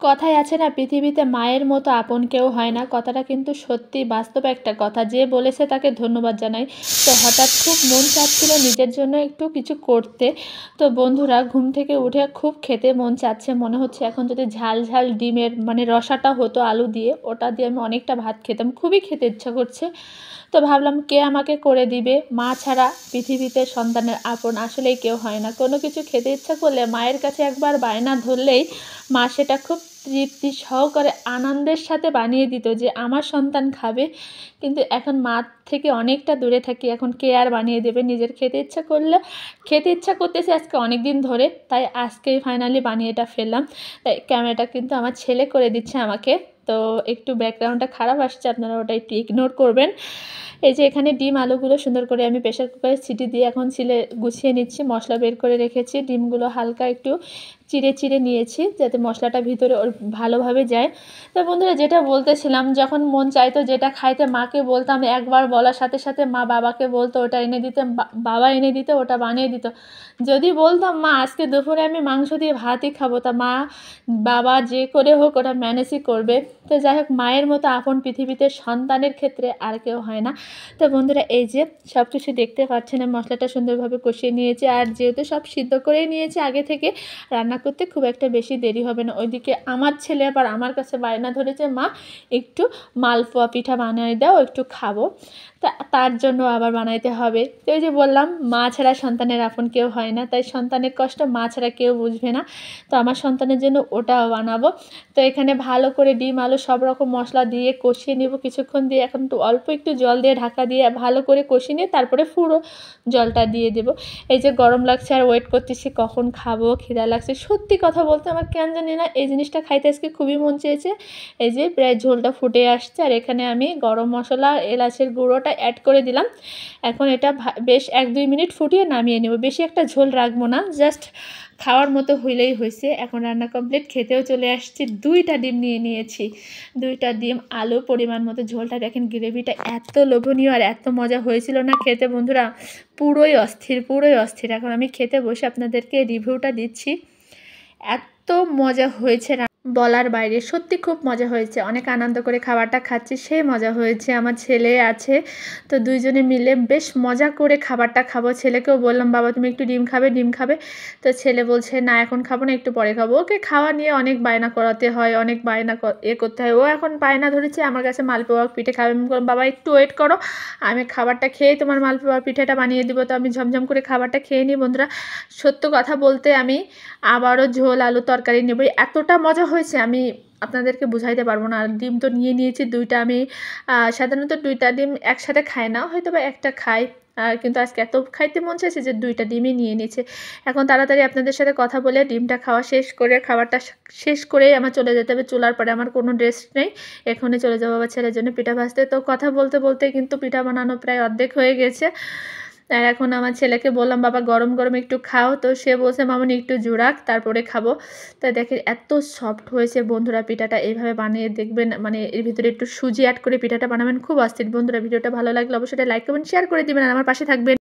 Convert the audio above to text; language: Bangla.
কথায় আছে না, পৃথিবীতে মায়ের মতো আপন কেউ হয় না। কথাটা কিন্তু সত্যি বাস্তব একটা কথা। যে বলেছে তাকে ধন্যবাদ জানাই। তো হঠাৎ খুব মন চাচ্ছিল নিজের জন্য একটু কিছু করতে। তো বন্ধুরা, ঘুম থেকে উঠে খুব খেতে মন চাচ্ছে। মনে হচ্ছে এখন যদি ঝাল ঝাল ডিমের মানে রসাটা হতো আলু দিয়ে, ওটা দিয়ে আমি অনেকটা ভাত খেতাম। খুবই খেতে ইচ্ছা করছে। তো ভাবলাম কে আমাকে করে দিবে। মা ছাড়া পৃথিবীতে সন্তানের আপন আসলেই কেউ হয় না। কোনো কিছু খেতে ইচ্ছা করলে মায়ের কাছে একবার বায়না ধরলেই মা সেটা খুব তৃপ্তি সহকারে আনন্দের সাথে বানিয়ে দিত যে আমার সন্তান খাবে। কিন্তু এখন মা থেকে অনেকটা দূরে থাকি। এখন কে আর বানিয়ে দেবে। নিজের খেতে ইচ্ছা করলে খেতে ইচ্ছা করতেছে আজকে অনেক দিন ধরে, তাই আজকেই ফাইনালি বানিয়ে এটা ফেললাম। তাই ক্যামেরাটা কিন্তু আমার ছেলে করে দিচ্ছে আমাকে। তো একটু ব্যাকগ্রাউন্ডটা খারাপ আসছে, আপনারা ওটা একটু ইগনোর করবেন। এই যে এখানে ডিম আলুগুলো সুন্দর করে আমি প্রেশার কুকারে সিটি দিয়ে এখন গুছিয়ে নিচ্ছি। মশলা বের করে রেখেছি। ডিমগুলো হালকা একটু চিড়ে চিড়ে নিয়েছি যাতে মশলাটা ভিতরে ওর ভালোভাবে যায়। তো বন্ধুরা, যেটা বলতেছিলাম, যখন মন চাইতো যেটা খাইতে মাকে বলতাম, একবার বলার সাথে সাথে মা বাবাকে বলতো ওটা এনে দিতে, বাবা এনে দিত, ওটা বানিয়ে দিত। যদি বলতাম মা আজকে দুপুরে আমি মাংস দিয়ে ভাতই খাবো, তা মা বাবা যে করে হোক ওটা ম্যানেজই করবে। তো যাই হোক, মায়ের মতো আপন পৃথিবীতে সন্তানের ক্ষেত্রে আর কেউ হয় না। তো বন্ধুরা, এই যে সব কিছু দেখতে পাচ্ছেন, মশলাটা সুন্দরভাবে কষিয়ে নিয়েছি। আর যেহেতু সব সিদ্ধ করেই নিয়েছি আগে থেকে, রান্না করতে খুব একটা বেশি দেরি হবে না। ওইদিকে আমার ছেলে আবার আমার কাছে বায়না ধরেছে, মা একটু মালপোয়া পিঠা বানিয়ে দাও, একটু খাবো। তার জন্য আবার বানাইতে হবে। তো ওই যে বললাম, মা ছাড়া সন্তানের আপন কেউ হয় না। তাই সন্তানের কষ্ট মা ছাড়া কেউ বুঝবে না। তো আমার সন্তানের জন্য ওটাও বানাবো। তো এখানে ভালো করে ডিম আলু সব রকম মশলা দিয়ে কষিয়ে নেব কিছুক্ষণ দিয়ে। এখন অল্প একটু জল দিয়ে ঢাকা দিয়ে ভালো করে কষিয়ে নিয়ে তারপরে পুরো জলটা দিয়ে দেব। এই যে গরম লাগছে আর ওয়েট করতেছি কখন খাবো, খিদা লাগছে। সত্যি কথা বলতে আমার কেন জানি না এই জিনিসটা খাইতে আজকে খুবই মন চেয়েছে। এই যে প্রায় ঝোলটা ফুটে আসছে আর এখানে আমি গরম মশলা এলাচের গুঁড়োটা অ্যাড করে দিলাম। এখন এটা বেশ 1-2 মিনিট ফুটিয়ে নামিয়ে নেব। বেশি একটা ঝোল রাখবো না, জাস্ট খাওয়ার মতো হইলেই হয়েছে। এখন রান্না কমপ্লিট, খেতেও চলে আসছি। 2টা ডিম নিয়ে নিয়েছি। 2টা ডিম, আলু, পরিমাণ মতো ঝোলটা দেখেন। গ্রেভিটা এত লোভনীয় আর এত মজা হয়েছিল না খেতে বন্ধুরা, পুরোই অস্থির, পুরোই অস্থির। এখন আমি খেতে বসে আপনাদেরকে রিভিউটা দিচ্ছি। এত মজা হয়েছে, বলার বাইরে। সত্যি খুব মজা হয়েছে। অনেক আনন্দ করে খাবারটা খাচ্ছি, সেই মজা হয়েছে। আমার ছেলে আছে, তো দুইজনে মিলে বেশ মজা করে খাবারটা খাবো। ছেলেকেও বললাম, বাবা তুমি একটু ডিম খাবে, ডিম খাবে। তো ছেলে বলছে না এখন খাবো না, একটু পরে খাবো। ওকে খাওয়া নিয়ে অনেক বায়না করাতে হয়, অনেক বায়না করতে হয়। ও এখন বায়না ধরেছে আমার কাছে মালপোয়া পিঠে খাবে। আমি বললাম বাবা একটু ওয়েট করো, আমি খাবারটা খেয়ে তোমার মালপোয়া পিঠেটা বানিয়ে দিব। তো আমি ঝমঝম করে খাবারটা খেয়ে নিই বন্ধুরা। সত্য কথা বলতে আমি আবারও ঝোল আলু তরকারি নেবই। এতটা মজা হয়েছে আমি আপনাদেরকে বুঝাইতে পারবো না। আর ডিম তো নিয়ে নিয়েছি 2টা। আমি সাধারণত 2টা ডিম একসাথে খাই না, হয়তো বা একটা খাই। কিন্তু আজকে এত খাইতে মন চাইছে যে 2টা ডিমই নিয়ে নিয়েছে। এখন তাড়াতাড়ি আপনাদের সাথে কথা বলে ডিমটা খাওয়া শেষ করে, খাবারটা শেষ করেই আমার চলে যেতে হবে চুলার পরে। আমার কোনো রেস্ট নেই, এখনই চলে যাবো আবার ছেলের জন্য পিঠা ভাজতে। তো কথা বলতে বলতে কিন্তু পিঠা বানানো প্রায় অর্ধেক হয়ে গেছে। আর এখন আমার ছেলেকে বললাম বাবা গরম গরম একটু খাও। তো সে বলছে মামনি একটু জুড়াক তারপরে খাবো। তো দেখেন এত সফট হয়েছে বন্ধুরা পিঠাটা। এইভাবে বানিয়ে দেখবেন, মানে এর ভিতরে একটু সুজি অ্যাড করে পিঠাটা বানাবেন, খুব অস্থির বন্ধুরা। ভিডিওটা ভালো লাগলে অবশ্যই লাইক কমেন্ট শেয়ার করে দিবেন আর আমার পাশে থাকবেন।